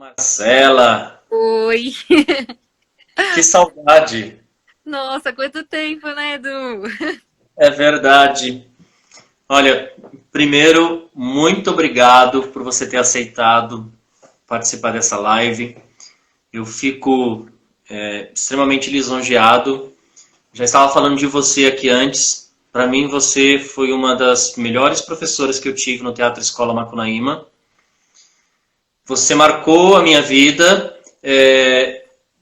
Marcela, Oi! que saudade. Nossa, quanto tempo, né, Edu? É verdade. Olha, primeiro, muito obrigado por você ter aceitado participar dessa live. Eu fico extremamente lisonjeado. Já estava falando de você aqui antes. Para mim, você foi uma das melhores professoras que eu tive no Teatro Escola Macunaíma. Você marcou a minha vida,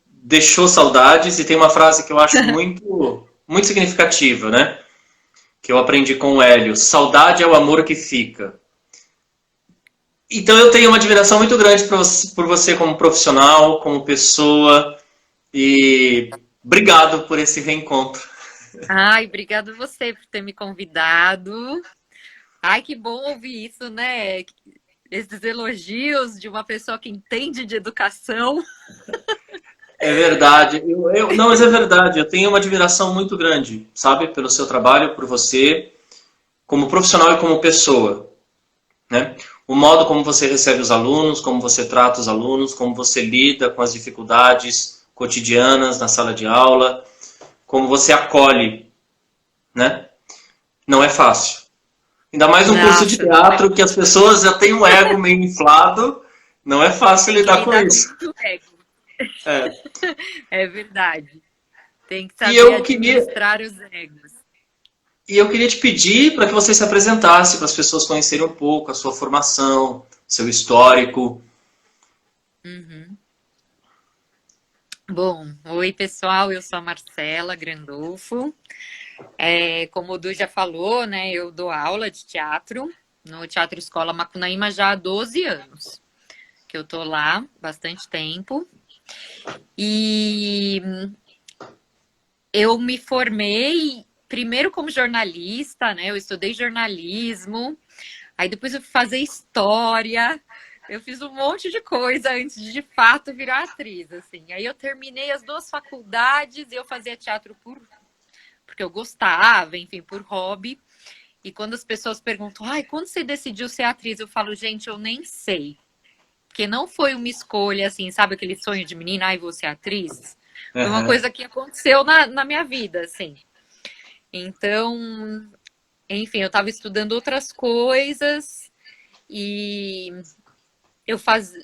deixou saudades e tem uma frase que eu acho muito significativa, né? Que eu aprendi com o Hélio. Saudade é o amor que fica. Então eu tenho uma admiração muito grande por você como profissional, como pessoa, e obrigado por esse reencontro. Ai, obrigado você por ter me convidado. Ai, que bom ouvir isso, né? Esses elogios de uma pessoa que entende de educação. É verdade. Não, mas é verdade. Eu tenho uma admiração muito grande, sabe, pelo seu trabalho, por você, como profissional e como pessoa, né? O modo como você recebe os alunos, como você trata os alunos, como você lida com as dificuldades cotidianas na sala de aula, como você acolhe, né? Não é fácil. Ainda mais um curso de Nossa, não é. teatro que as pessoas já têm um ego meio inflado, não é fácil Tem que lidar com lidar com isso. muito ego. É. É verdade. Tem que E saber eu queria, administrar os egos. e eu queria te pedir para que você se apresentasse, para as pessoas conhecerem um pouco a sua formação, seu histórico. Uhum. Bom, oi pessoal, eu sou a Marcela Grandolfo. Como o Du já falou, né, eu dou aula de teatro no Teatro Escola Macunaíma já há 12 anos, que eu tô lá, bastante tempo. E eu me formei primeiro como jornalista, né? Eu estudei jornalismo, aí depois eu fui fazer história. Eu fiz um monte de coisa antes de fato virar atriz, assim. Aí eu terminei as duas faculdades e eu fazia teatro porque eu gostava, enfim, por hobby. E quando as pessoas perguntam, ai, quando você decidiu ser atriz? Eu falo, gente, eu nem sei. Porque não foi uma escolha, assim, sabe aquele sonho de menina, ai, vou ser atriz? Foi uma Uhum. coisa que aconteceu na minha vida, assim. Então, enfim, eu estava estudando outras coisas e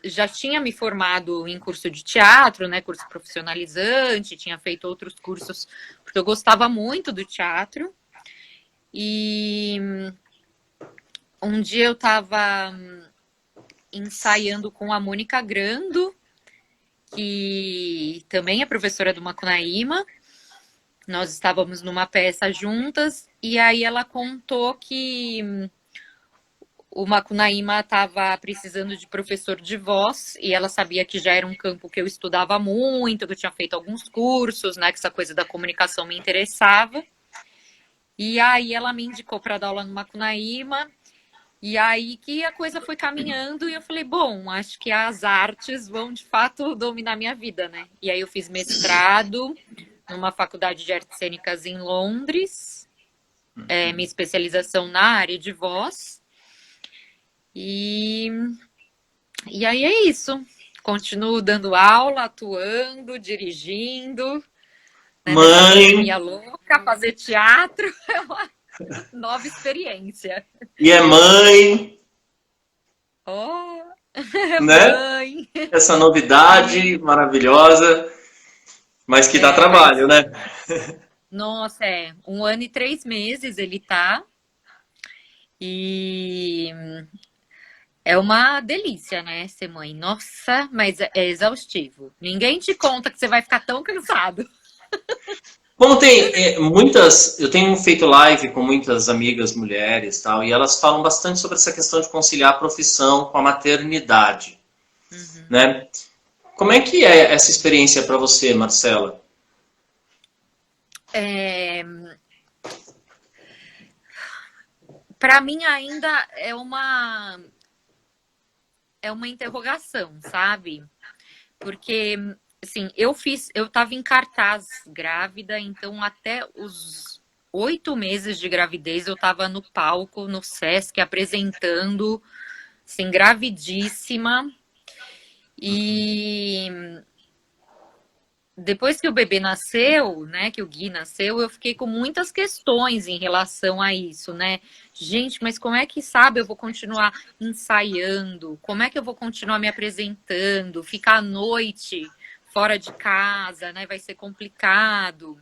já tinha me formado em curso de teatro, né, curso profissionalizante, tinha feito outros cursos, porque eu gostava muito do teatro. E um dia eu estava ensaiando com a Mônica Grando, que também é professora do Macunaíma. Nós estávamos numa peça juntas e aí ela contou que o Macunaíma estava precisando de professor de voz e ela sabia que já era um campo que eu estudava muito, que eu tinha feito alguns cursos, né, que essa coisa da comunicação me interessava. E aí ela me indicou para dar aula no Macunaíma. E aí que a coisa foi caminhando e eu falei, bom, acho que as artes vão de fato dominar minha vida, né? E aí eu fiz mestrado numa faculdade de artes cênicas em Londres, minha especialização na área de voz. E, e aí é isso. Continuo dando aula, atuando, dirigindo, né? Nessa pandemia Mãe, louca, fazer teatro é uma nova experiência. e é mãe, Oh, né? mãe! Essa Sim, novidade maravilhosa, mas que dá trabalho, mas né? nossa, 1 ano e 3 meses ele tá. E é uma delícia, né, ser mãe. Nossa, mas é exaustivo. Ninguém te conta que você vai ficar tão cansado. Como tem muitas, eu tenho feito live com muitas amigas mulheres, tal, e elas falam bastante sobre essa questão de conciliar a profissão com a maternidade, Uhum. né? Como é que é essa experiência para você, Marcela? É, para mim ainda é uma interrogação, sabe? Porque assim, eu tava em cartaz grávida, então até os 8 meses de gravidez eu tava no palco, no Sesc, apresentando, assim, gravidíssima. E depois que o bebê nasceu, né, que o Gui nasceu, eu fiquei com muitas questões em relação a isso, né? Gente, mas como é que, sabe, eu vou continuar ensaiando? Como é que eu vou continuar me apresentando? Ficar à noite fora de casa, né? Vai ser complicado.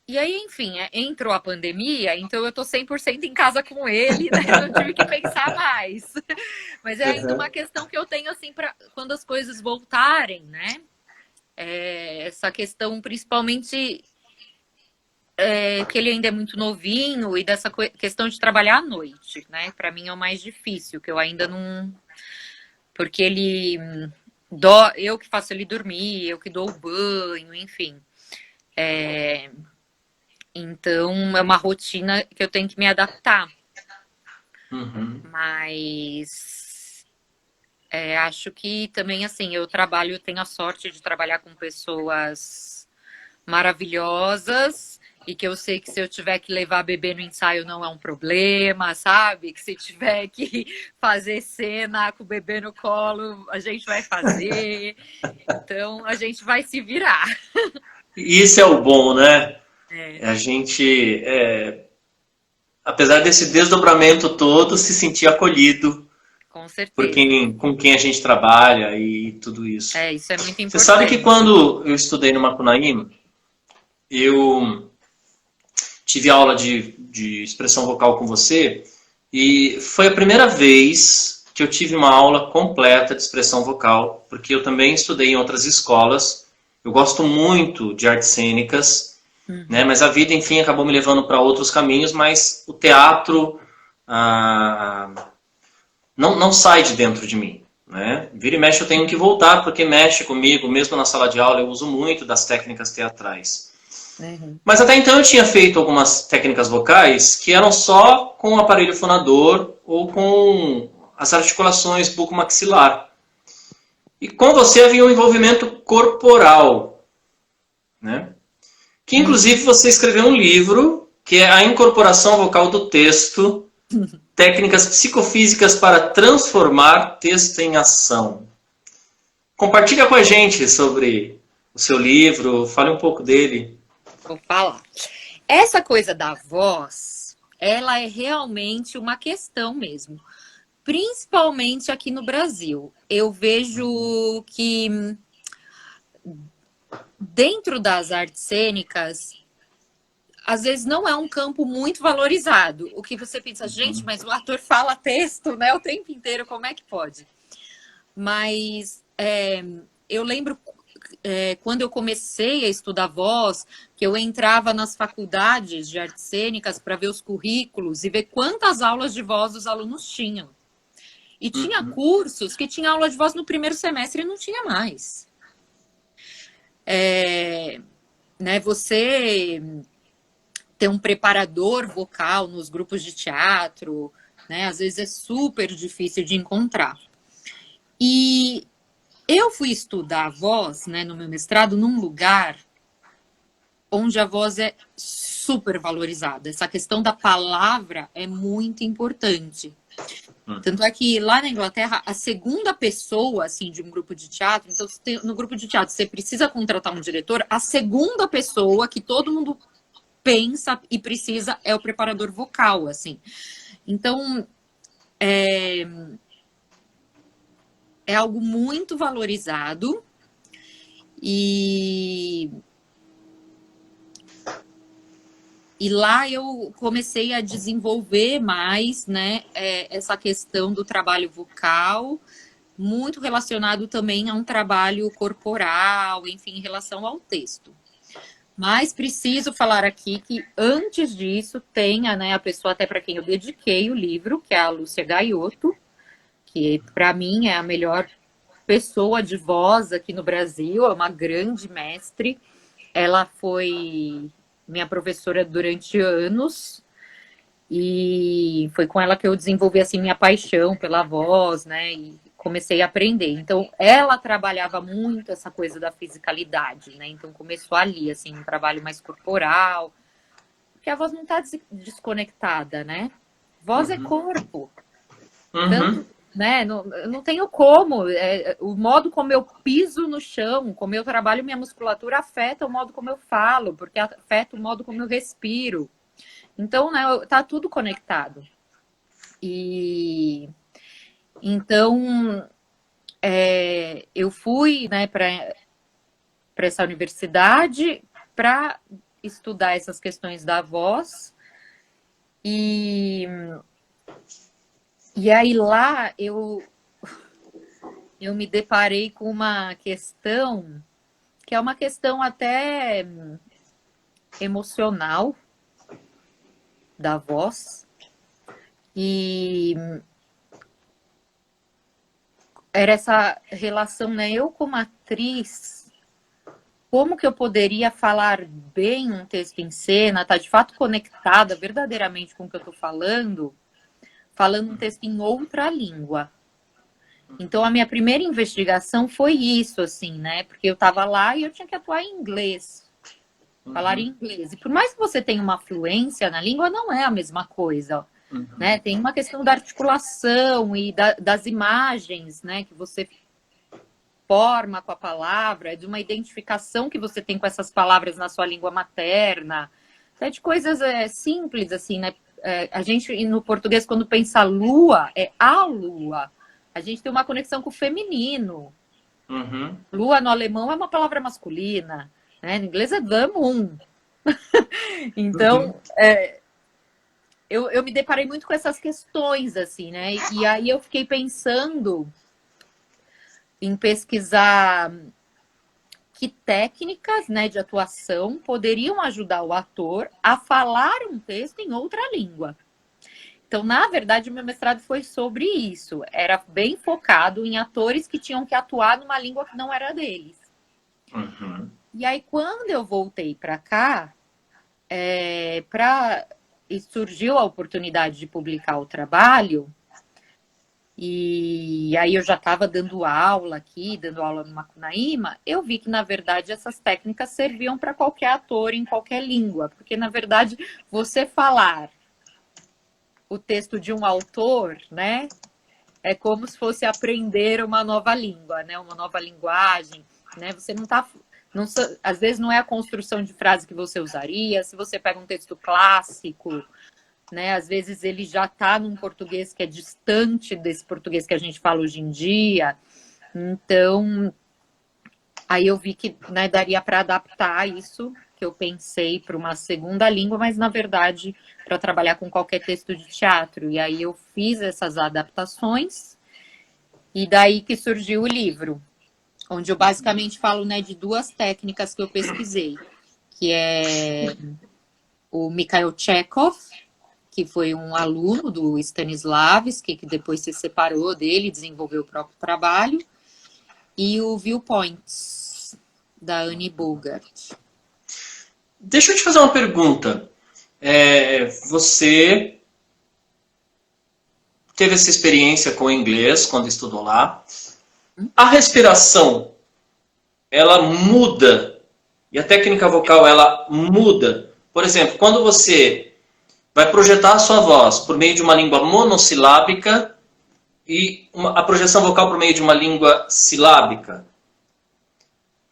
E aí, enfim, entrou a pandemia, então eu tô 100% em casa com ele, né? Não tive que pensar mais. Mas é ainda uma Uhum. questão que eu tenho, assim, para quando as coisas voltarem, né? Essa questão, principalmente, que ele ainda é muito novinho e dessa questão de trabalhar à noite, né? Para mim é o mais difícil, que eu ainda não. Porque ele. Eu que faço ele dormir, eu que dou o banho, enfim. Então é uma rotina que eu tenho que me adaptar. Uhum. Mas acho que também, assim, eu trabalho, tenho a sorte de trabalhar com pessoas maravilhosas e que eu sei que se eu tiver que levar bebê no ensaio não é um problema, sabe? Que se tiver que fazer cena com o bebê no colo, a gente vai fazer. Então, a gente vai se virar. E isso é o bom, né? É, A gente, apesar desse desdobramento todo, se sentir acolhido com por certeza. com quem a gente trabalha e tudo isso. Isso é muito Você sabe que importante. quando eu estudei no Macunaíma, eu tive aula de expressão vocal com você e foi a primeira vez que eu tive uma aula completa de expressão vocal, porque eu também estudei em outras escolas. Eu gosto muito de artes cênicas, né? Uhum. Mas a vida, enfim, acabou me levando para outros caminhos, mas o teatro não sai de dentro de mim. Né? Vira e mexe eu tenho que voltar, porque mexe comigo, mesmo na sala de aula eu uso muito das técnicas teatrais. Uhum. Mas até então eu tinha feito algumas técnicas vocais que eram só com o aparelho fonador ou com as articulações bucomaxilar. E com você havia um envolvimento corporal, né? Que inclusive Uhum. você escreveu um livro que é a incorporação vocal do texto, técnicas psicofísicas para transformar texto em ação. Compartilha com a gente sobre o seu livro, fale um pouco dele. Vou falar. Essa coisa da voz, ela é realmente uma questão mesmo. Principalmente aqui no Brasil. Eu vejo que dentro das artes cênicas, às vezes não é um campo muito valorizado. O que você pensa, gente, mas o ator fala texto, né, o tempo inteiro, como é que pode? Mas eu lembro quando eu comecei a estudar voz, que eu entrava nas faculdades de artes cênicas para ver os currículos e ver quantas aulas de voz os alunos tinham. E tinha Uhum. cursos que tinha aula de voz no primeiro semestre e não tinha mais. Né, você ter um preparador vocal nos grupos de teatro, né, às vezes é super difícil de encontrar. E eu fui estudar a voz, né, no meu mestrado, num lugar onde a voz é super valorizada. Essa questão da palavra é muito importante. Tanto é que lá na Inglaterra, a segunda pessoa, assim, de um grupo de teatro, então no grupo de teatro você precisa contratar um diretor, a segunda pessoa que todo mundo pensa e precisa é o preparador vocal, assim. Então, é algo muito valorizado e lá eu comecei a desenvolver mais, né, essa questão do trabalho vocal, muito relacionado também a um trabalho corporal, enfim, em relação ao texto. Mas preciso falar aqui que antes disso tenha, né, a pessoa até para quem eu dediquei o livro, que é a Lúcia Gaiotto, que para mim é a melhor pessoa de voz aqui no Brasil, é uma grande mestre. Ela foi minha professora durante anos e foi com ela que eu desenvolvi assim minha paixão pela voz, né? E comecei a aprender. Então, ela trabalhava muito essa coisa da fisicalidade, né? Então, começou ali, assim, um trabalho mais corporal, porque a voz não está desconectada, né? Voz é Uhum. corpo. Uhum. Né? Não, eu não tenho como. O modo como eu piso no chão, como eu trabalho minha musculatura, afeta o modo como eu falo, porque afeta o modo como eu respiro. Então, né, tá tudo conectado. E então eu fui, né, para essa universidade para estudar essas questões da voz. E aí lá eu me deparei com uma questão que é uma questão até emocional da voz. E era essa relação, né? Eu como atriz, como que eu poderia falar bem um texto em cena, tá de fato conectada verdadeiramente com o que eu tô falando um texto em outra língua. Então a minha primeira investigação foi isso, assim, né? Porque eu tava lá e eu tinha que atuar em inglês. Falar em inglês. E por mais que você tenha uma fluência na língua, não é a mesma coisa. Né? Tem uma questão da articulação e das imagens, né, que você forma com a palavra, de uma identificação que você tem com essas palavras na sua língua materna. É de coisas simples, assim, né? A gente, no português, quando pensa lua, é a lua. A gente tem uma conexão com o feminino. Uhum. Lua no alemão é uma palavra masculina, né? No inglês é the moon. Então, eu me deparei muito com essas questões, assim, né? E aí eu fiquei pensando em pesquisar que técnicas, né, de atuação poderiam ajudar o ator a falar um texto em outra língua. Então, na verdade, o meu mestrado foi sobre isso. Era bem focado em atores que tinham que atuar numa língua que não era deles. Uhum. E aí, quando eu voltei para cá, e surgiu a oportunidade de publicar o trabalho, e aí eu já estava dando aula aqui, dando aula no Macunaíma, eu vi que, na verdade, essas técnicas serviam para qualquer ator em qualquer língua, porque, na verdade, você falar o texto de um autor, né, é como se fosse aprender uma nova língua, né, uma nova linguagem, né, você não está... às vezes não é a construção de frase que você usaria, se você pega um texto clássico, né, às vezes ele já está num português que é distante desse português que a gente fala hoje em dia. Então, aí eu vi que, né, daria para adaptar isso que eu pensei para uma segunda língua, mas na verdade para trabalhar com qualquer texto de teatro. E aí eu fiz essas adaptações e daí que surgiu o livro, onde eu basicamente falo, né, de duas técnicas que eu pesquisei, que é o Mikhail Chekhov, que foi um aluno do Stanislavski, que depois se separou dele, desenvolveu o próprio trabalho, e o Viewpoints, da Annie Bogart. Deixa eu te fazer uma pergunta. Você teve essa experiência com o inglês quando estudou lá. A respiração, ela muda e a técnica vocal, ela muda. Por exemplo, quando você vai projetar a sua voz por meio de uma língua monossilábica e a projeção vocal por meio de uma língua silábica.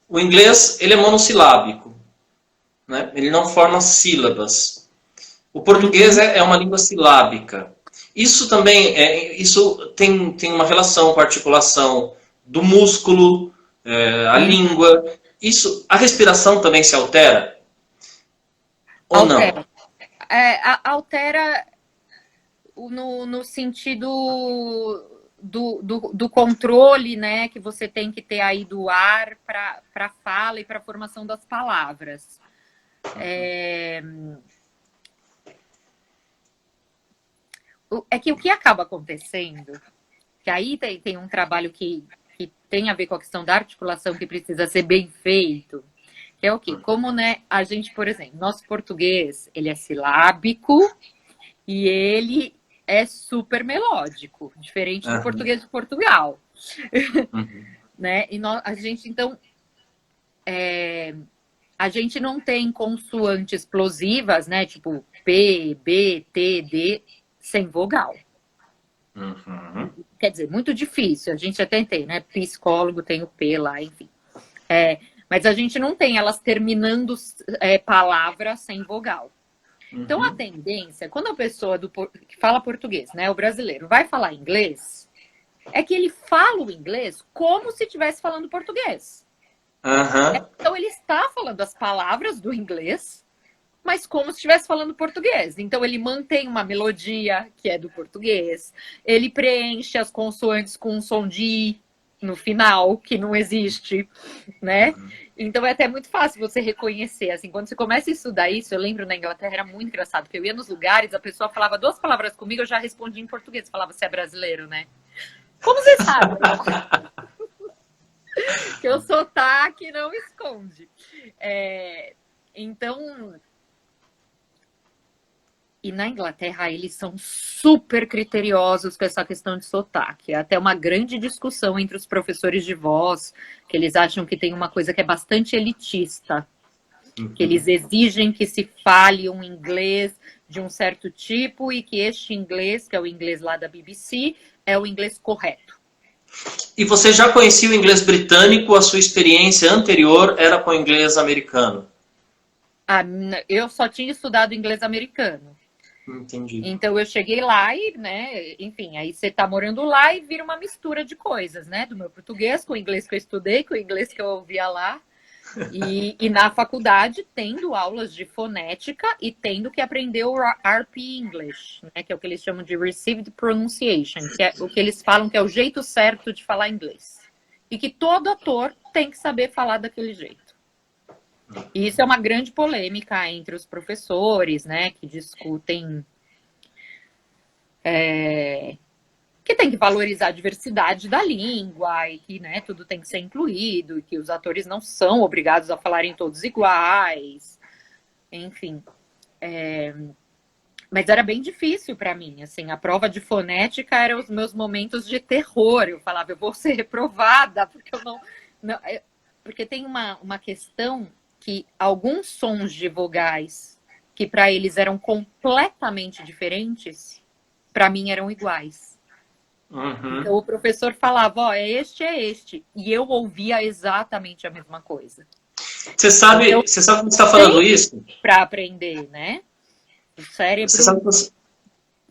O inglês, ele é monossilábico, né? Ele não forma sílabas. O português é uma língua silábica. Isso também isso tem uma relação com a articulação do músculo, a língua. Isso, a respiração também se altera? Ou não? Altera. Altera no sentido do controle, né, que você tem que ter aí do ar para a fala e para a formação das palavras. Que o que acaba acontecendo, que aí tem um trabalho que tem a ver com a questão da articulação que precisa ser bem feito, que é o quê? Como, né, a gente, por exemplo, nosso português, ele é silábico e ele é super melódico, diferente do português de Portugal. Né? E a gente, então, a gente não tem consoantes explosivas, né? Tipo P, B, T, D, sem vogal. Uhum. Quer dizer, muito difícil. A gente até tem, né? Psicólogo tem o P lá, enfim. Mas a gente não tem elas terminando palavras sem vogal. Então, a Uhum. tendência, quando a pessoa que fala português, né, o brasileiro, vai falar inglês, é que ele fala o inglês como se estivesse falando português. Uhum. Então, ele está falando as palavras do inglês, mas como se estivesse falando português. Então, ele mantém uma melodia que é do português, ele preenche as consoantes com um som de I no final, que não existe, né? Então é até muito fácil você reconhecer, assim, quando você começa a estudar isso, eu lembro na Inglaterra era muito engraçado, porque eu ia nos lugares, a pessoa falava 2 palavras comigo, eu já respondia em português, falava, você é brasileiro, né? Como você sabe? Que o sotaque não esconde. Então, e na Inglaterra, eles são super criteriosos com essa questão de sotaque. É até uma grande discussão entre os professores de voz, que eles acham que tem uma coisa que é bastante elitista, que eles exigem que se fale um inglês de um certo tipo e que este inglês, que é o inglês lá da BBC, é o inglês correto. E você já conhecia o inglês britânico? A sua experiência anterior era com o inglês americano? Eu só tinha estudado inglês americano. Entendi. Então eu cheguei lá e, né, enfim, aí você tá morando lá e vira uma mistura de coisas, né? Do meu português com o inglês que eu estudei, com o inglês que eu ouvia lá. E na faculdade, tendo aulas de fonética e tendo que aprender o RP English, né, que é o que eles chamam de Received Pronunciation, que é o que eles falam que é o jeito certo de falar inglês. E que todo ator tem que saber falar daquele jeito. E isso é uma grande polêmica entre os professores, né, que discutem que tem que valorizar a diversidade da língua e que, né, tudo tem que ser incluído e que os atores não são obrigados a falarem todos iguais, enfim. Mas era bem difícil para mim, assim, a prova de fonética eram os meus momentos de terror. Eu falava, eu vou ser reprovada, porque eu não porque tem uma questão que alguns sons de vogais que para eles eram completamente diferentes, para mim eram iguais. Uhum. Então o professor falava, ó, é este. E eu ouvia exatamente a mesma coisa. Você sabe como você está falando Tem isso? para aprender, né? O Você cérebro. sabe que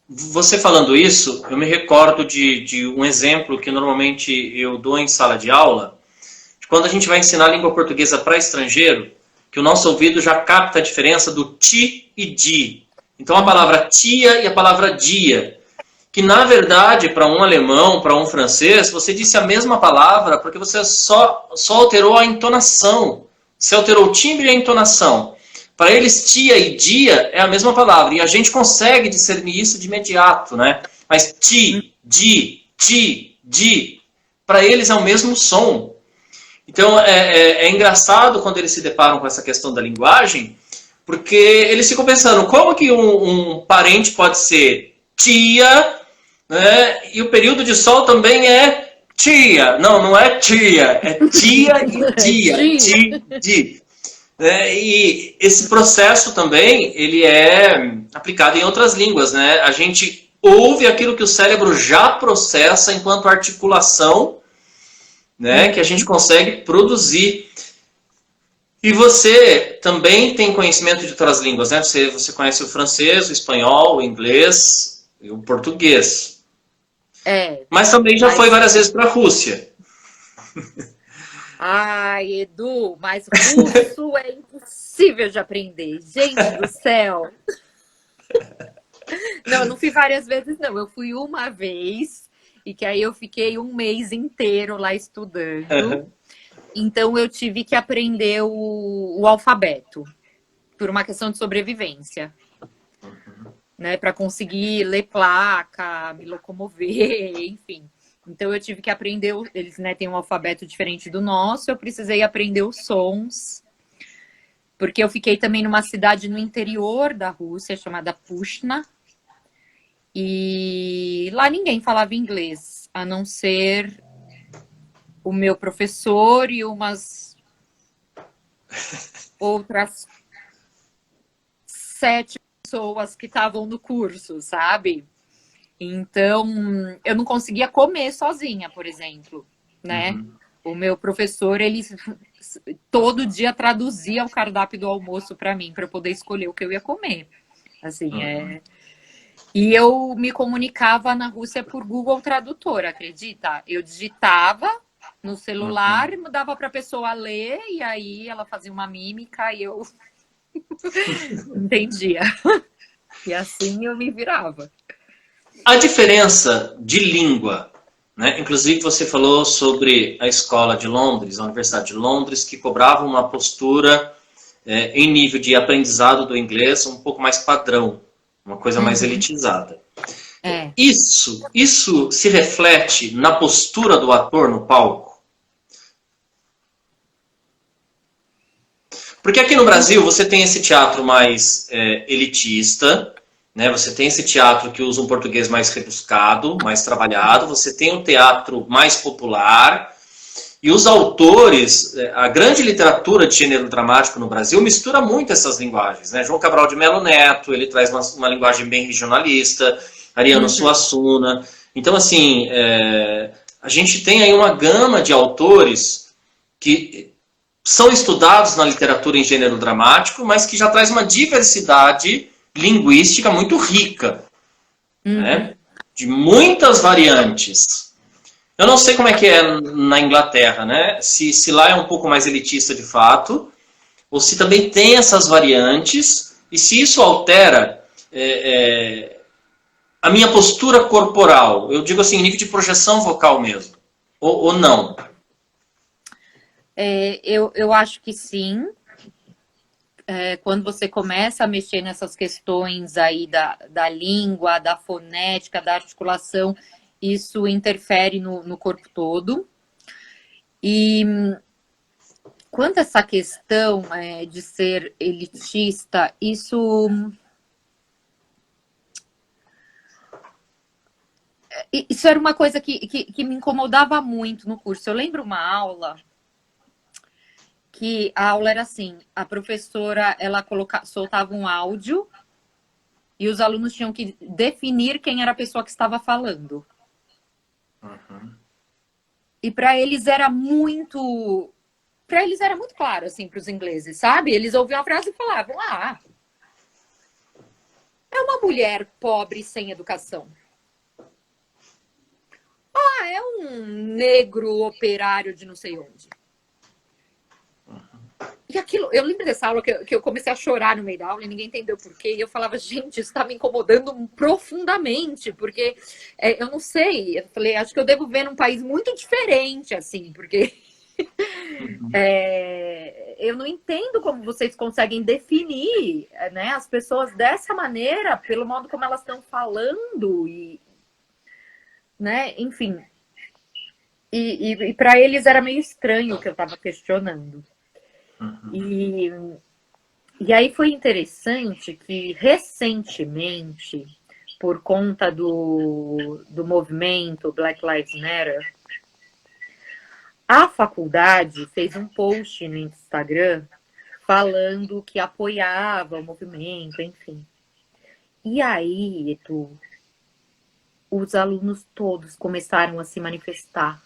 você falando isso, eu me recordo de um exemplo que normalmente eu dou em sala de aula, de quando a gente vai ensinar a língua portuguesa para estrangeiro, que o nosso ouvido já capta a diferença do ti e di. Então a palavra tia e a palavra dia. Que na verdade, para um alemão, para um francês, você disse a mesma palavra porque você só alterou a entonação. Você alterou o timbre e a entonação. Para eles, tia e dia é a mesma palavra. E a gente consegue discernir isso de imediato, né? Mas ti, di, para eles é o mesmo som. Então é engraçado quando eles se deparam com essa questão da linguagem, porque eles ficam pensando, como que um parente pode ser tia, né? E o período de sol também é tia. Não, não é tia, é tia e dia. Ti. E esse processo também ele é aplicado em outras línguas, né? A gente ouve aquilo que o cérebro já processa enquanto articulação, né? Que a gente consegue produzir. E você também tem conhecimento de outras línguas, né? Você conhece o francês, o espanhol, o inglês e o português. Mas também já foi várias vezes para a Rússia. Ai, Edu, mas russo é impossível de aprender. Gente do céu. Não, eu não fui várias vezes, não. Eu fui uma vez e que aí eu fiquei um mês inteiro lá estudando. Então eu tive que aprender o alfabeto por uma questão de sobrevivência, né, para conseguir ler placa, me locomover, enfim. Então eu tive que aprender, eles, né, têm um alfabeto diferente do nosso, eu precisei aprender os sons, porque eu fiquei também numa cidade no interior da Rússia chamada Pushna, e lá ninguém falava inglês, a não ser o meu professor e umas outras 7 pessoas que estavam no curso, sabe? Então, eu não conseguia comer sozinha, por exemplo, né? O meu professor, ele todo dia traduzia o cardápio do almoço para mim, para eu poder escolher o que eu ia comer. Assim, E eu me comunicava na Rússia por Google Tradutor, acredita? Eu digitava no celular, dava para a pessoa ler, e aí ela fazia uma mímica e eu entendia. E assim eu me virava. A diferença de língua, né? Inclusive você falou sobre a escola de Londres, a Universidade de Londres, que cobrava uma postura em nível de aprendizado do inglês um pouco mais padrão, uma coisa mais elitizada. É. Isso se reflete na postura do ator no palco? Porque aqui no Brasil você tem esse teatro mais elitista, né? Você tem esse teatro que usa um português mais rebuscado, mais trabalhado, você tem um teatro mais popular, e os autores, a grande literatura de gênero dramático no Brasil mistura muito essas linguagens, né? João Cabral de Melo Neto, ele traz uma linguagem bem regionalista, Ariano Suassuna. Então, assim, a gente tem aí uma gama de autores que são estudados na literatura em gênero dramático, mas que já traz uma diversidade linguística muito rica, né? De muitas variantes. Eu não sei como é que é na Inglaterra, né? Se lá é um pouco mais elitista de fato, ou se também tem essas variantes, e se isso altera a minha postura corporal, eu digo assim, nível de projeção vocal mesmo, ou não? Eu acho que sim. Quando você começa a mexer nessas questões aí da língua, da fonética, da articulação, isso interfere no corpo todo. E quanto a essa questão de ser elitista, isso era uma coisa que me incomodava muito no curso. Eu lembro uma aula que a aula era assim, a professora ela soltava um áudio e os alunos tinham que definir quem era a pessoa que estava falando. E para eles era muito claro, assim, para os ingleses, sabe? Eles ouviam a frase e falavam, é uma mulher pobre sem educação. É um negro operário de não sei onde. E aquilo, eu lembro dessa aula que eu comecei a chorar no meio da aula e ninguém entendeu por quê. E eu falava, gente, isso está me incomodando profundamente, porque eu não sei. Eu falei, acho que eu devo ver num país muito diferente, assim, porque eu não entendo como vocês conseguem definir, né, as pessoas dessa maneira, pelo modo como elas estão falando, e, né, enfim. E para eles era meio estranho o que eu estava questionando. E aí foi interessante que, recentemente, por conta do movimento Black Lives Matter, a faculdade fez um post no Instagram falando que apoiava o movimento, enfim. E aí, Edu, os alunos todos começaram a se manifestar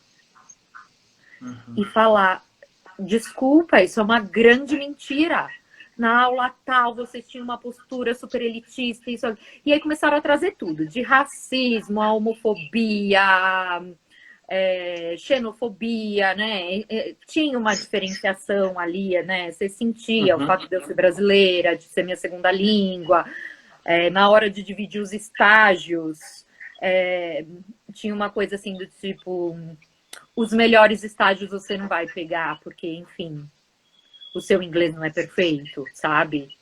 e falar: desculpa, isso é uma grande mentira. Na aula tal, vocês tinham uma postura super elitista. Isso... E aí começaram a trazer tudo, de racismo, a homofobia, xenofobia, né? Tinha uma diferenciação ali, né? Você sentia o fato de eu ser brasileira, de ser minha segunda língua. Na hora de dividir os estágios, tinha uma coisa assim do tipo... Os melhores estágios você não vai pegar, porque, enfim, o seu inglês não é perfeito, sabe?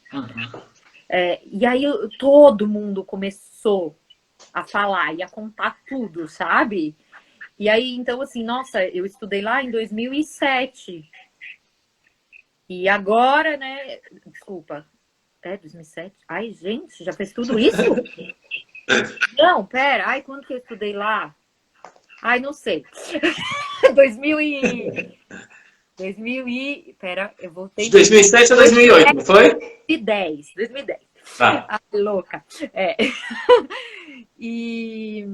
E aí todo mundo começou a falar e a contar tudo, sabe? E aí, então, assim, nossa, eu estudei lá em 2007. E agora, né? Desculpa. 2007? Ai, gente, já fez tudo isso? Não, pera. Ai, quando que eu estudei lá? Ai, não sei. 2000 e... Pera, eu voltei... De 2007 a 2008, não foi? 2010. Tá. Ai, louca. E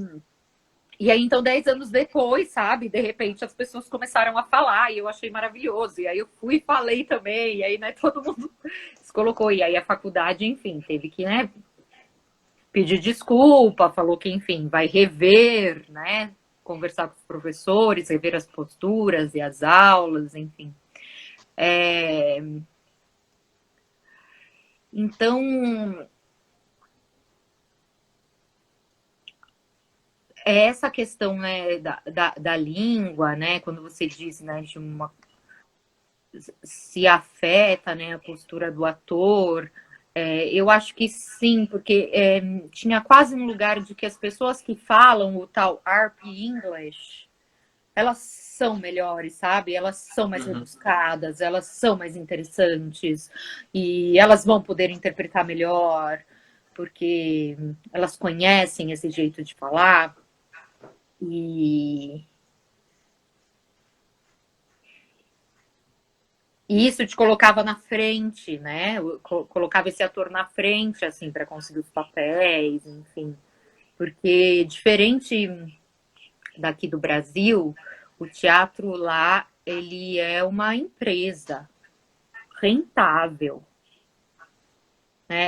E aí, então, 10 anos depois, sabe? De repente, as pessoas começaram a falar e eu achei maravilhoso. E aí eu fui e falei também. E aí, né, todo mundo se colocou. E aí a faculdade, enfim, teve que, né, pedir desculpa, falou que, enfim, vai rever, né? Conversar com os professores, rever as posturas e as aulas, enfim. Então, é essa questão, né, da língua, né, quando você diz, né, de uma, se afeta, né, a postura do ator, eu acho que sim, porque tinha quase um lugar de que as pessoas que falam o tal ARP English, elas são melhores, sabe? Elas são mais rebuscadas, elas são mais interessantes e elas vão poder interpretar melhor, porque elas conhecem esse jeito de falar. E isso te colocava na frente, né? Colocava esse ator na frente, assim, para conseguir os papéis, enfim. Porque, diferente daqui do Brasil, o teatro lá, ele é uma empresa rentável.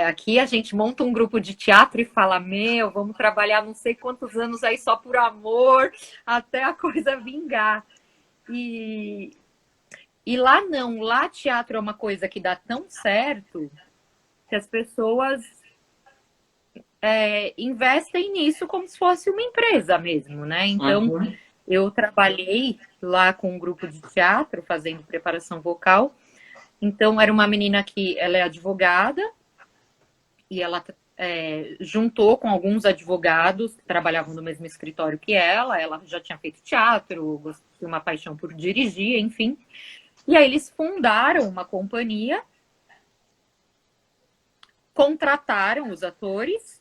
Aqui a gente monta um grupo de teatro e fala, meu, vamos trabalhar não sei quantos anos aí só por amor, até a coisa vingar. E lá não, lá teatro é uma coisa que dá tão certo que as pessoas investem nisso como se fosse uma empresa mesmo, né? Então, eu trabalhei lá com um grupo de teatro, fazendo preparação vocal. Então, era uma menina que ela é advogada e ela juntou com alguns advogados que trabalhavam no mesmo escritório que ela já tinha feito teatro, tinha uma paixão por dirigir, enfim. E aí eles fundaram uma companhia, contrataram os atores,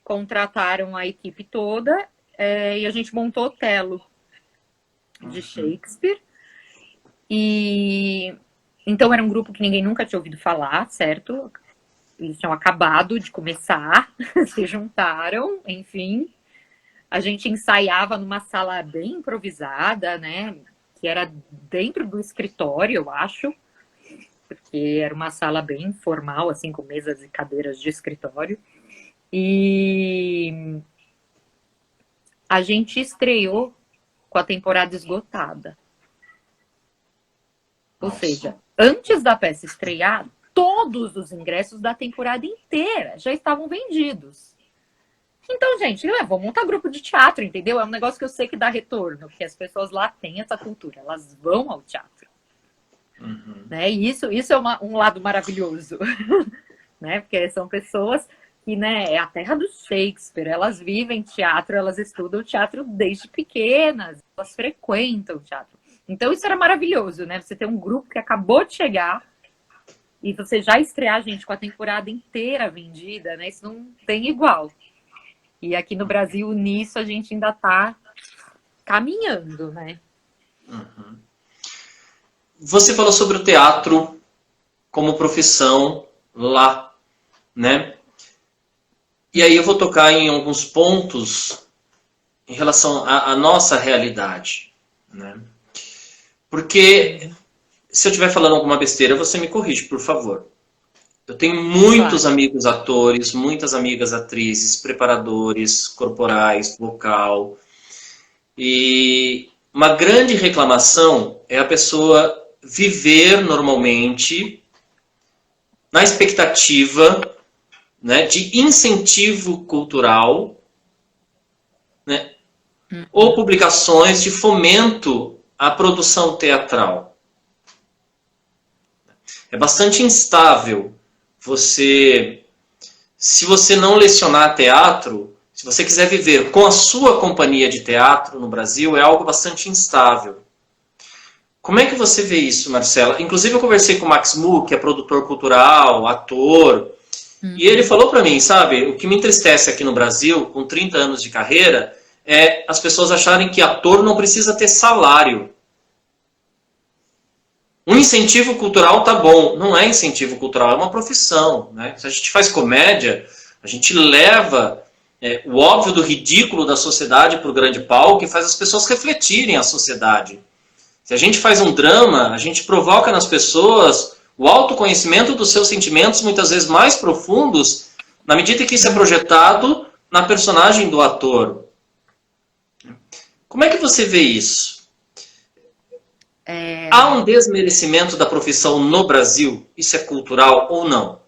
contrataram a equipe toda, e a gente montou Otelo de Shakespeare. E então era um grupo que ninguém nunca tinha ouvido falar, certo? Eles tinham acabado de começar, se juntaram, enfim. A gente ensaiava numa sala bem improvisada, né? Que era dentro do escritório, eu acho, porque era uma sala bem formal, assim, com mesas e cadeiras de escritório. E a gente estreou com a temporada esgotada. Ou seja, antes da peça estrear, todos os ingressos da temporada inteira já estavam vendidos. Então, gente, vou montar grupo de teatro, entendeu? É um negócio que eu sei que dá retorno, porque as pessoas lá têm essa cultura, elas vão ao teatro. Né? E isso é um lado maravilhoso, né? Porque são pessoas que, né, é a terra do Shakespeare, elas vivem teatro, elas estudam teatro desde pequenas, elas frequentam o teatro. Então, isso era maravilhoso, né? Você ter um grupo que acabou de chegar e você já estrear, gente, com a temporada inteira vendida, né? Isso não tem igual. E aqui no Brasil, nisso, a gente ainda está caminhando, né? Você falou sobre o teatro como profissão lá, né? E aí eu vou tocar em alguns pontos em relação à nossa realidade, né? Porque se eu estiver falando alguma besteira, você me corrige, por favor. Eu tenho muitos amigos atores, muitas amigas atrizes, preparadores corporais, vocal. E uma grande reclamação é a pessoa viver normalmente na expectativa, né, de incentivo cultural, né, ou publicações de fomento à produção teatral. É bastante instável se você não lecionar teatro, se você quiser viver com a sua companhia de teatro no Brasil, é algo bastante instável. Como é que você vê isso, Marcela? Inclusive eu conversei com o Max Mu, que é produtor cultural, ator, e ele falou para mim, sabe, o que me entristece aqui no Brasil, com 30 anos de carreira, é as pessoas acharem que ator não precisa ter salário. Um incentivo cultural tá bom, não é incentivo cultural, é uma profissão, né? Se a gente faz comédia, a gente leva o óbvio do ridículo da sociedade para o grande palco e faz as pessoas refletirem a sociedade. Se a gente faz um drama, a gente provoca nas pessoas o autoconhecimento dos seus sentimentos, muitas vezes mais profundos, na medida que isso é projetado na personagem do ator. Como é que você vê isso? Há um desmerecimento da profissão no Brasil? Isso é cultural ou não?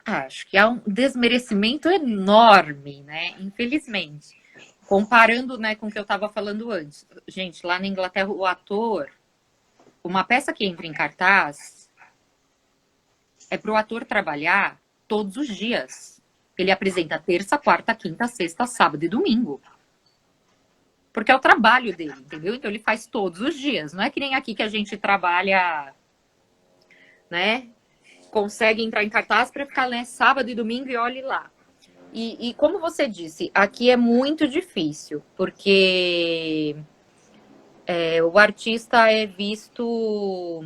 Acho que há um desmerecimento enorme, né? Infelizmente. Comparando, né, com o que eu estava falando antes. Gente, lá na Inglaterra, o ator, uma peça que entra em cartaz é para o ator trabalhar todos os dias. Ele apresenta terça, quarta, quinta, sexta, sábado e domingo. Porque é o trabalho dele, entendeu? Então ele faz todos os dias. Não é que nem aqui que a gente trabalha, né? Consegue entrar em cartaz para ficar, né, sábado e domingo e olhe lá. E como você disse, aqui é muito difícil, porque o artista é visto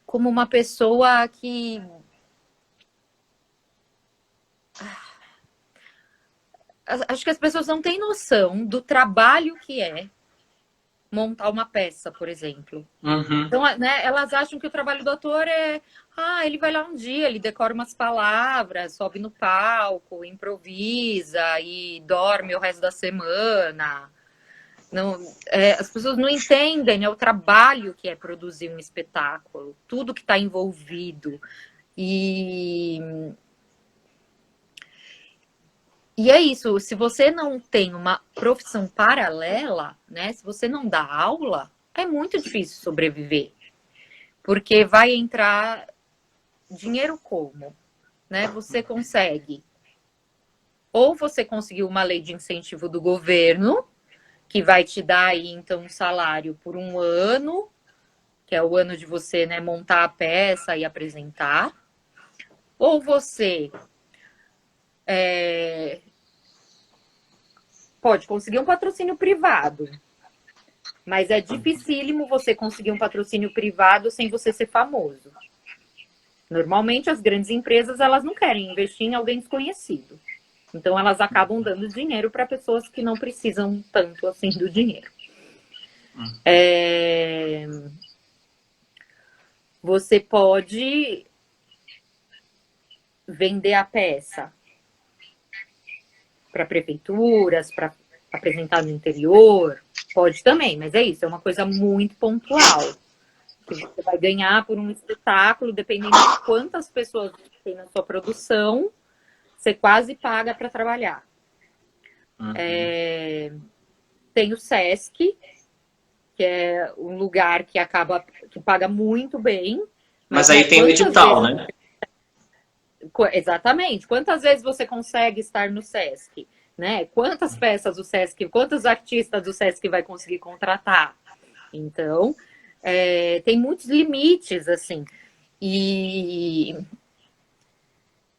como uma pessoa que... Acho que as pessoas não têm noção do trabalho que é montar uma peça, por exemplo. Uhum. Então, né, elas acham que o trabalho do ator é... ele vai lá um dia, ele decora umas palavras, sobe no palco, improvisa e dorme o resto da semana. Não, as pessoas não entendem, né, o trabalho que é produzir um espetáculo, tudo que está envolvido. E é isso, se você não tem uma profissão paralela, né, se você não dá aula, é muito difícil sobreviver. Porque vai entrar dinheiro como? Né? Você consegue. Ou você conseguiu uma lei de incentivo do governo, que vai te dar aí, então, um salário por um ano, que é o ano de você, né, montar a peça e apresentar. Ou você pode conseguir um patrocínio privado, mas é dificílimo você conseguir um patrocínio privado sem você ser famoso. Normalmente, as grandes empresas, elas não querem investir em alguém desconhecido. Então, elas acabam dando dinheiro para pessoas que não precisam tanto assim do dinheiro. Você pode vender a peça para prefeituras, para apresentar no interior. Pode também, mas é isso, é uma coisa muito pontual. Que você vai ganhar por um espetáculo, dependendo de quantas pessoas tem na sua produção, você quase paga para trabalhar. Tem o Sesc, que é um lugar que paga muito bem. Mas aí tem o edital, né? Exatamente. Quantas vezes você consegue estar no Sesc? Né? Quantas peças o Sesc, quantos artistas o Sesc vai conseguir contratar? Então, tem muitos limites, assim. E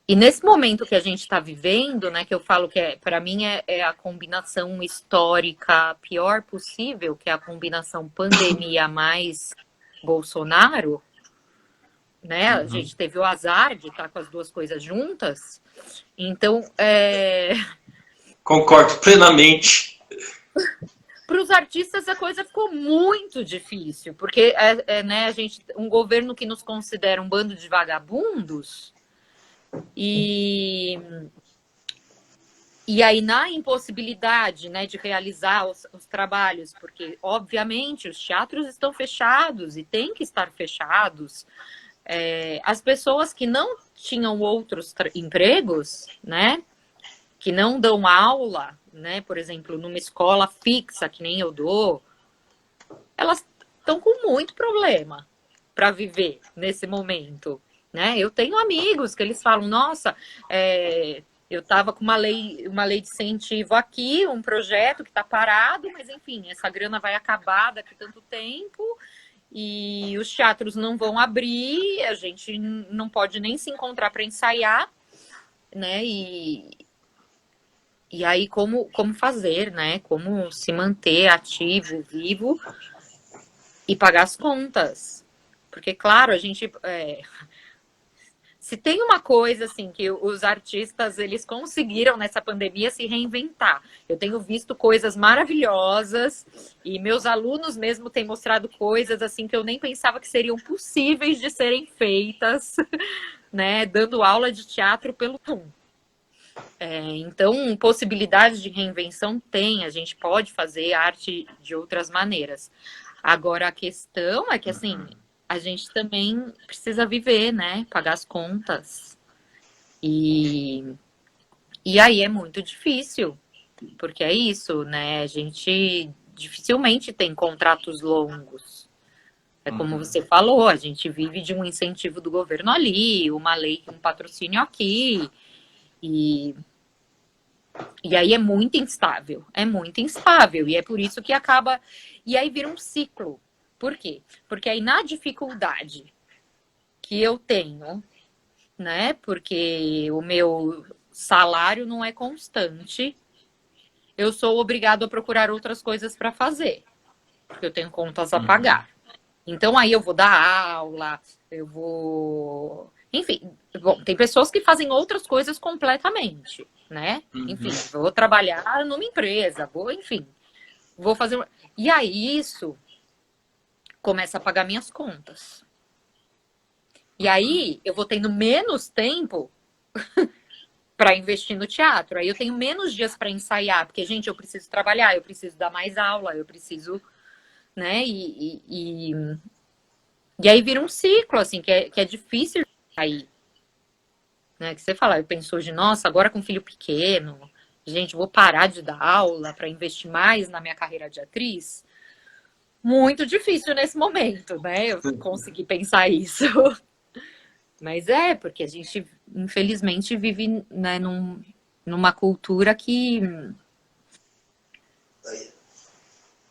nesse momento que a gente está vivendo, né, que eu falo que para mim é a combinação histórica pior possível, que é a combinação pandemia mais Bolsonaro, né? A gente teve o azar de estar com as duas coisas juntas. Então, Concordo plenamente. para os artistas a coisa ficou muito difícil, porque né, um governo que nos considera um bando de vagabundos e aí na impossibilidade, né, de realizar os trabalhos, porque obviamente os teatros estão fechados e têm que estar fechados. As pessoas que não tinham outros empregos, né, que não dão aula, né, por exemplo, numa escola fixa, que nem eu dou, elas estão com muito problema para viver nesse momento, né? Eu tenho amigos que eles falam, nossa, eu estava com uma lei de incentivo aqui, um projeto que está parado, mas enfim, essa grana vai acabar daqui a tanto tempo e os teatros não vão abrir, a gente não pode nem se encontrar para ensaiar, né? E aí, como fazer, né? Como se manter ativo, vivo e pagar as contas. Porque, claro, a gente... Se tem uma coisa assim que os artistas eles conseguiram nessa pandemia se reinventar. Eu tenho visto coisas maravilhosas e meus alunos mesmo têm mostrado coisas assim que eu nem pensava que seriam possíveis de serem feitas, né? Dando aula de teatro pelo Zoom. Então, possibilidades de reinvenção tem, a gente pode fazer arte de outras maneiras. Agora, a questão é que, assim, a gente também precisa viver, né? Pagar as contas. E aí é muito difícil, porque é isso, né? A gente dificilmente tem contratos longos. É como você falou, a gente vive de um incentivo do governo ali, uma lei, um patrocínio aqui. E aí é muito instável. E é por isso que acaba... E aí vira um ciclo. Por quê? Porque aí na dificuldade que eu tenho, né? Porque o meu salário não é constante, eu sou obrigado a procurar outras coisas para fazer. Porque eu tenho contas a pagar. Então aí eu vou dar aula, eu vou... Enfim, bom, tem pessoas que fazem outras coisas completamente, né? Enfim, vou trabalhar numa empresa, enfim, vou fazer... E aí isso começa a pagar minhas contas. E aí eu vou tendo menos tempo para investir no teatro. Aí eu tenho menos dias para ensaiar, porque, gente, eu preciso trabalhar, eu preciso dar mais aula, eu preciso, né? E aí vira um ciclo, assim, que é difícil sair. Né? Que você fala, eu penso hoje, nossa, agora com filho pequeno, gente, vou parar de dar aula para investir mais na minha carreira de atriz. Muito difícil nesse momento, né? Eu consegui pensar isso. Mas porque a gente, infelizmente, vive, né, numa cultura que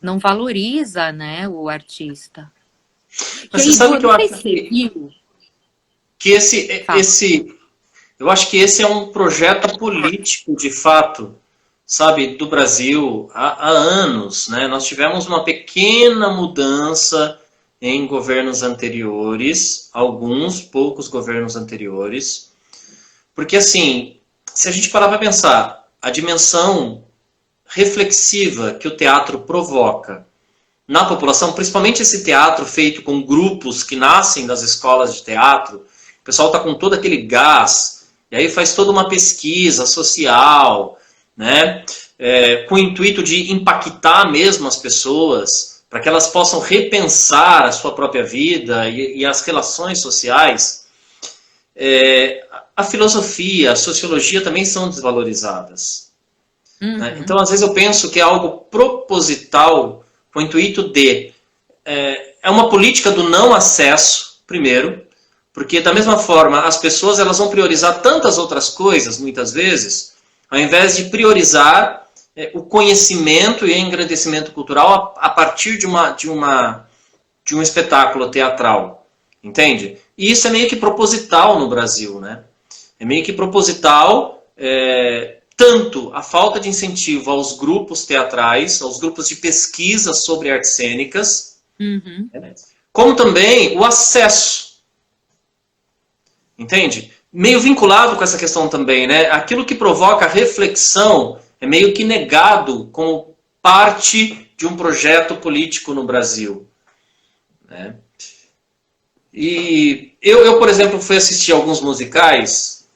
não valoriza, né, o artista. Mas você sabe que eu acho que eu acho que esse é um projeto político, de fato, sabe, do Brasil há anos, né? Nós tivemos uma pequena mudança em governos anteriores, alguns poucos governos anteriores, porque assim, se a gente parar para pensar, a dimensão reflexiva que o teatro provoca na população, principalmente esse teatro feito com grupos que nascem das escolas de teatro, o pessoal está com todo aquele gás, e aí faz toda uma pesquisa social, né, com o intuito de impactar mesmo as pessoas, para que elas possam repensar a sua própria vida e as relações sociais. A filosofia, a sociologia também são desvalorizadas. Né? Então, às vezes eu penso que é algo proposital, com o intuito de... É uma política do não acesso, primeiro, porque da mesma forma as pessoas elas vão priorizar tantas outras coisas, muitas vezes, ao invés de priorizar o conhecimento e engrandecimento cultural a partir de um espetáculo teatral. Entende? E isso é meio que proposital no Brasil, né? É meio que proposital... tanto a falta de incentivo aos grupos teatrais, aos grupos de pesquisa sobre artes cênicas, como também o acesso. Entende? Meio vinculado com essa questão também, né? Aquilo que provoca reflexão é meio que negado como parte de um projeto político no Brasil. Né? E eu, por exemplo, fui assistir alguns musicais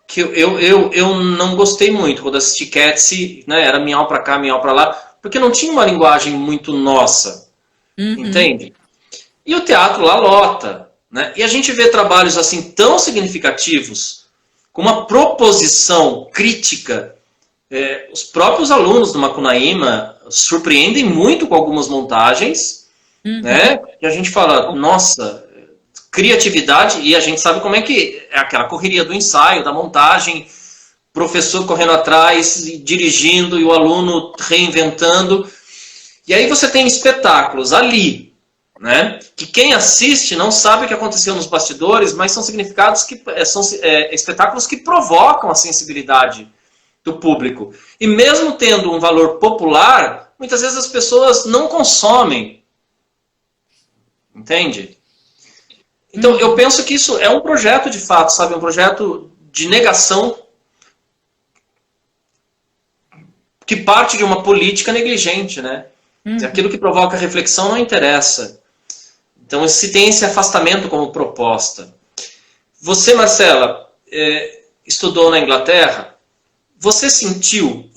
que eu não gostei muito. Quando assisti Cats, né, era miau pra cá, miau pra lá, porque não tinha uma linguagem muito nossa, entende? E o teatro lá lota, né? E a gente vê trabalhos assim tão significativos, com uma proposição crítica. Os próprios alunos do Macunaíma surpreendem muito com algumas montagens, né? E a gente fala, nossa... criatividade, e a gente sabe como é que é aquela correria do ensaio, da montagem, professor correndo atrás, dirigindo, e o aluno reinventando. E aí você tem espetáculos ali, né? Que quem assiste não sabe o que aconteceu nos bastidores, mas são significados que são espetáculos que provocam a sensibilidade do público. E mesmo tendo um valor popular, muitas vezes as pessoas não consomem. Entende? Então, eu penso que isso é um projeto de fato, sabe? Um projeto de negação que parte de uma política negligente, né? Aquilo que provoca reflexão não interessa. Então, se tem esse afastamento como proposta. Você, Marcela, estudou na Inglaterra, você sentiu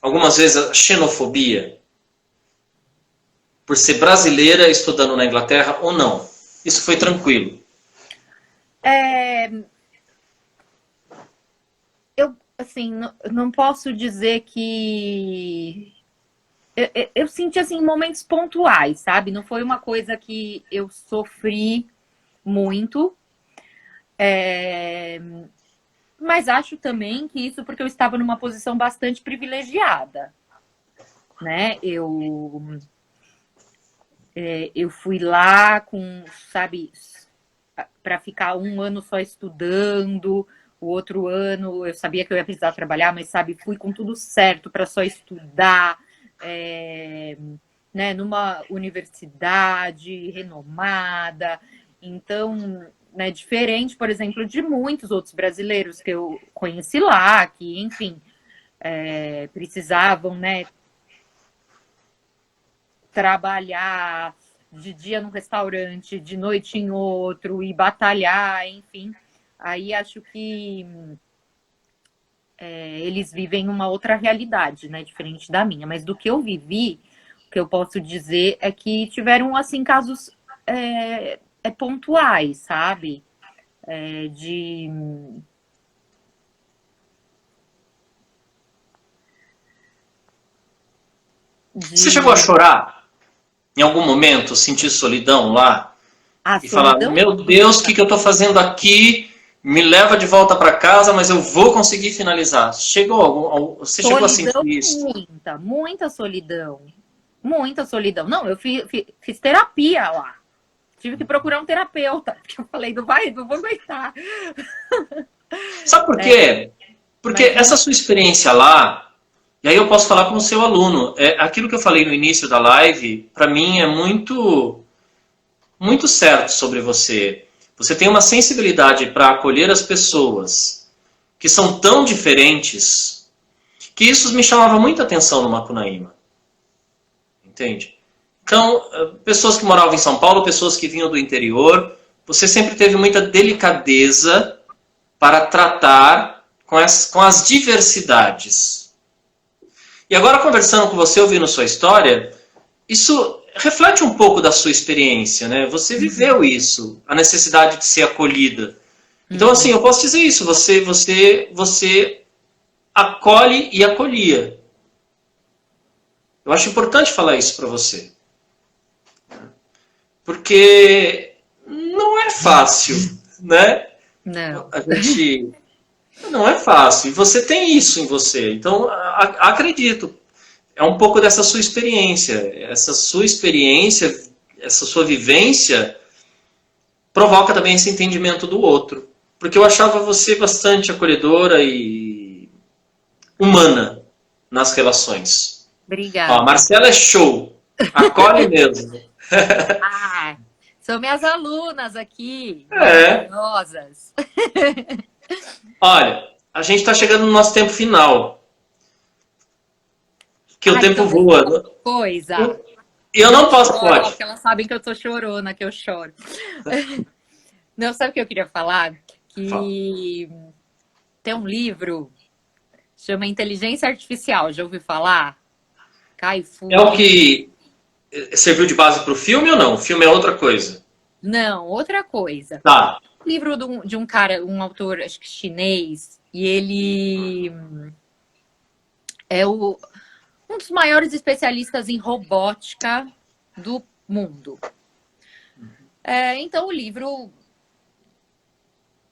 algumas vezes a xenofobia por ser brasileira estudando na Inglaterra ou não? Isso foi tranquilo? Eu, assim, não posso dizer que... Eu senti, assim, momentos pontuais, sabe? Não foi uma coisa que eu sofri muito. Mas acho também que isso porque eu estava numa posição bastante privilegiada, né? Eu fui lá com, sabe, para ficar um ano só estudando, o outro ano eu sabia que eu ia precisar trabalhar, mas, sabe, fui com tudo certo para só estudar, né, numa universidade renomada. Então, né, diferente, por exemplo, de muitos outros brasileiros que eu conheci lá, que, enfim, precisavam, né, trabalhar de dia num restaurante, de noite em outro, e batalhar, enfim. Aí acho que eles vivem uma outra realidade, né, diferente da minha. Mas do que eu vivi, o que eu posso dizer é que tiveram, assim, casos pontuais, sabe? De... Você chegou a chorar em algum momento, sentir solidão lá? E falar, meu Deus, o que eu estou fazendo aqui? Me leva de volta para casa, mas eu vou conseguir finalizar. Você chegou a sentir isso? Muita solidão. Muita solidão. Não, eu fiz terapia lá. Tive que procurar um terapeuta, porque eu falei, não vou aguentar. Sabe por quê? Porque essa sua experiência lá, e aí eu posso falar como seu aluno, aquilo que eu falei no início da live, para mim é muito, muito certo sobre você. Você tem uma sensibilidade para acolher as pessoas que são tão diferentes, que isso me chamava muita atenção no Macunaíma. Entende? Então, pessoas que moravam em São Paulo, pessoas que vinham do interior, você sempre teve muita delicadeza para tratar com as diversidades. E agora, conversando com você, ouvindo sua história, isso reflete um pouco da sua experiência, né? Você viveu isso, a necessidade de ser acolhida. Então, assim, eu posso dizer isso, você acolhe e acolhia. Eu acho importante falar isso para você. Porque não é fácil, né? Não. Não é fácil. E você tem isso em você. Então, acredito. É um pouco dessa sua experiência. Essa sua experiência, essa sua vivência, provoca também esse entendimento do outro. Porque eu achava você bastante acolhedora e humana nas relações. Obrigada. Ó, a Marcela é show. Acolhe mesmo. São minhas alunas aqui, maravilhosas. Olha, a gente está chegando no nosso tempo final. Que o tempo então voa. Coisa. Eu não posso, pode. Porque elas sabem que eu tô chorona, que eu choro. Não, sabe o que eu queria falar? Que tem um livro, chama Inteligência Artificial, já ouviu falar? Kai-Fu. É o que serviu de base para o filme ou não? O filme é outra coisa? Não, outra coisa. Tá. Livro de um cara, um autor, acho que chinês, e ele é um dos maiores especialistas em robótica do mundo. Então, o livro,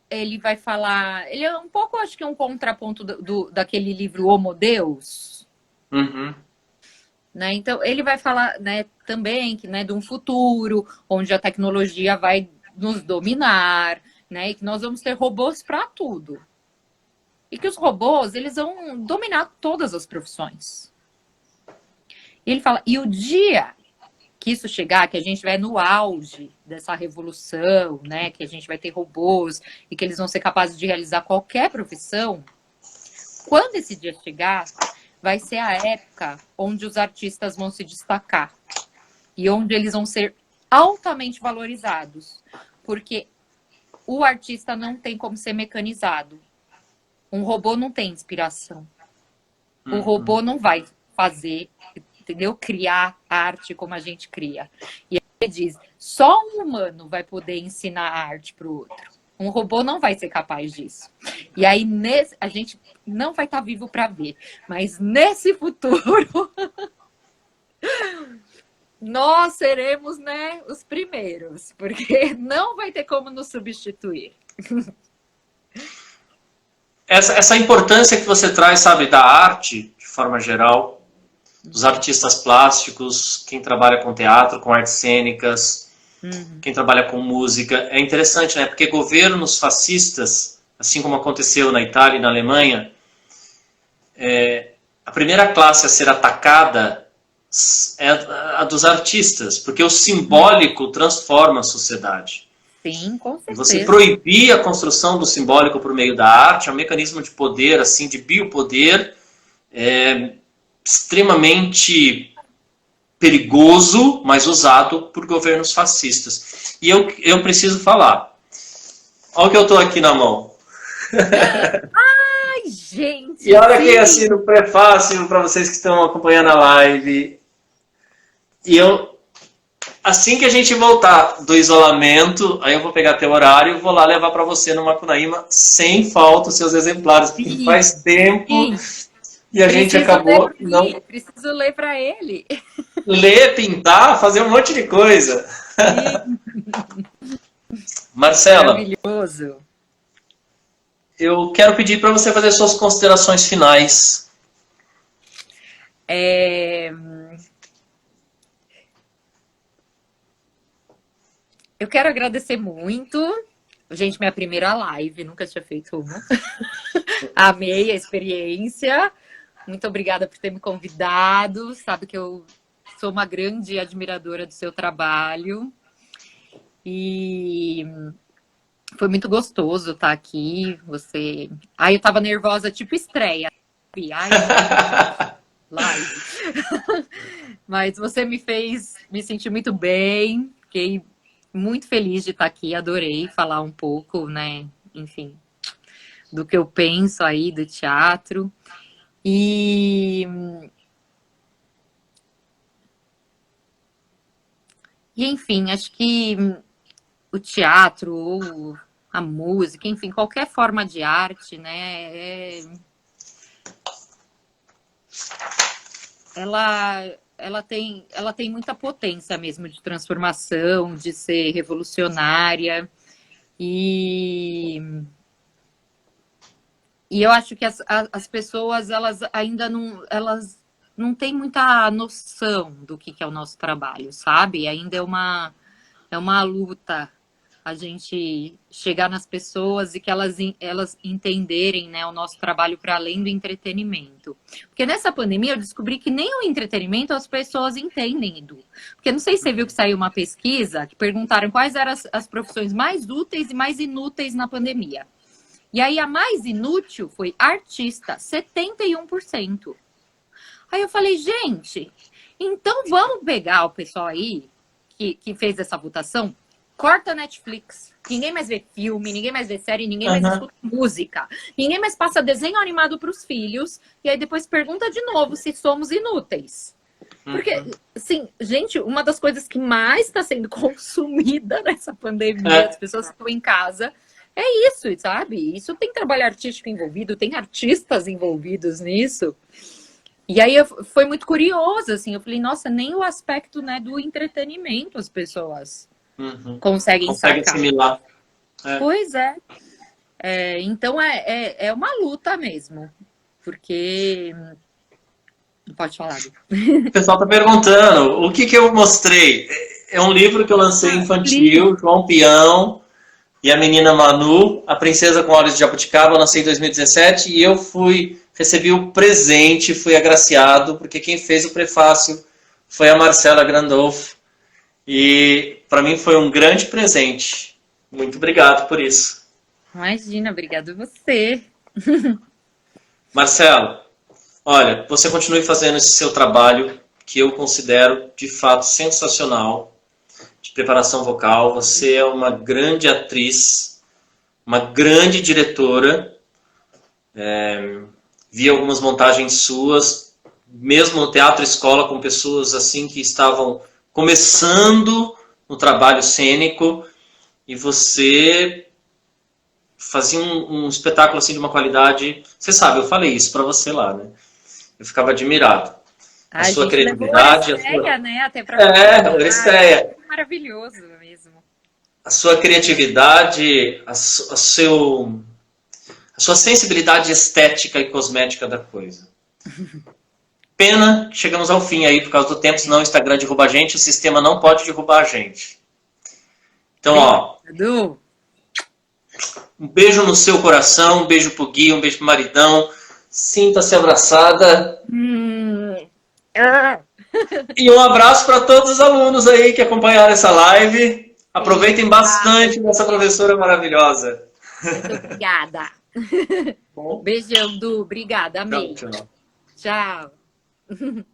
ele vai falar... Ele é um pouco, acho que é um contraponto daquele livro Homo Deus. Uhum. Né? Então, ele vai falar, né, também que, né, de um futuro onde a tecnologia vai nos dominar, né, e que nós vamos ter robôs para tudo. E que os robôs, eles vão dominar todas as profissões. E ele fala, e o dia que isso chegar, que a gente vai no auge dessa revolução, né, que a gente vai ter robôs e que eles vão ser capazes de realizar qualquer profissão, quando esse dia chegar, vai ser a época onde os artistas vão se destacar e onde eles vão ser altamente valorizados, porque o artista não tem como ser mecanizado. Um robô não tem inspiração. O robô não vai fazer, entendeu? Criar arte como a gente cria. E ele diz, só um humano vai poder ensinar a arte para o outro. Um robô não vai ser capaz disso. E aí, a gente não vai estar vivo para ver. Mas nesse futuro, nós seremos, né, os primeiros. Porque não vai ter como nos substituir. Essa importância que você traz, sabe, da arte, de forma geral, dos artistas plásticos, quem trabalha com teatro, com artes cênicas, quem trabalha com música, é interessante, né? Porque governos fascistas, assim como aconteceu na Itália e na Alemanha, a primeira classe a ser atacada é a dos artistas, porque o simbólico transforma a sociedade. Sim, com certeza. Você proibir a construção do simbólico por meio da arte é um mecanismo de poder, assim, de biopoder, extremamente perigoso, mas usado por governos fascistas. E eu preciso falar. Olha o que eu estou aqui na mão. Ai, gente! E olha aqui assim no prefácio para vocês que estão acompanhando a live. E assim que a gente voltar do isolamento, aí eu vou pegar teu horário e vou lá levar para você no Macunaíma sem falta os seus exemplares, porque faz tempo e a gente acabou não... Preciso ler para ele. Ler, pintar, fazer um monte de coisa. Marcela, maravilhoso. Eu quero pedir para você fazer suas considerações finais. Eu quero agradecer muito. Gente, minha primeira live, nunca tinha feito uma. Amei a experiência. Muito obrigada por ter me convidado. Sabe que eu sou uma grande admiradora do seu trabalho. E foi muito gostoso estar aqui. Você... Ai, eu tava nervosa, tipo estreia. Ai, live. Mas você me fez me sentir muito bem. Fiquei muito feliz de estar aqui. Adorei falar um pouco, né? Enfim, do que eu penso aí do teatro. E enfim, acho que o teatro ou a música, enfim, qualquer forma de arte, né, ela tem muita potência mesmo de transformação, de ser revolucionária. E eu acho que as pessoas, elas ainda não têm muita noção do que é o nosso trabalho, sabe? Ainda é uma luta a gente chegar nas pessoas e que elas entenderem, né, o nosso trabalho para além do entretenimento. Porque nessa pandemia eu descobri que nem o entretenimento as pessoas entendem, Edu. Porque não sei se você viu que saiu uma pesquisa que perguntaram quais eram as profissões mais úteis e mais inúteis na pandemia. E aí a mais inútil foi artista, 71%. Aí eu falei, gente, então vamos pegar o pessoal aí que fez essa votação, corta a Netflix. Ninguém mais vê filme, ninguém mais vê série, ninguém mais escuta música. Ninguém mais passa desenho animado para os filhos. E aí depois pergunta de novo se somos inúteis. Porque, assim, gente, uma das coisas que mais está sendo consumida nessa pandemia, as pessoas estão em casa... É isso, sabe? Isso tem trabalho artístico envolvido, tem artistas envolvidos nisso. E aí foi muito curioso, assim, eu falei, nossa, nem o aspecto, né, do entretenimento as pessoas conseguem sacar. assimilar. Pois é. Então é uma luta mesmo, porque... Pode falar. O pessoal está perguntando, o que eu mostrei? É um livro que eu lancei infantil, João Peão e a menina Manu, A Princesa com Olhos de Jabuticaba, eu lancei em 2017 e eu recebi o presente, fui agraciado, porque quem fez o prefácio foi a Marcela Grandolfo, E para mim foi um grande presente. Muito obrigado por isso. Imagina, obrigado a você. Marcelo, olha, você continue fazendo esse seu trabalho, que eu considero de fato sensacional, de preparação vocal. Você é uma grande atriz, uma grande diretora. Vi algumas montagens suas, mesmo no teatro escola, com pessoas assim que estavam começando no trabalho cênico, e você fazia um espetáculo assim de uma qualidade. Você sabe, eu falei isso para você lá, né? Eu ficava admirado. A A sua gente levou a criatividade, a Orestéia, sua... né, até para fazer É, montagem. Odisseia. Maravilhoso mesmo. A sua criatividade, a sua sensibilidade estética e cosmética da coisa. Pena que chegamos ao fim aí por causa do tempo, senão o Instagram derruba a gente, o sistema não pode derrubar a gente. Então, ó, Obrigado. um beijo no seu coração, um beijo pro Gui, um beijo pro maridão. Sinta-se abraçada. Ah. E um abraço para todos os alunos aí que acompanharam essa live. Aproveitem bastante dessa professora maravilhosa. Muito obrigada. Bom, Beijão, Du. Obrigada, amei. tchau, tchau. Tchau.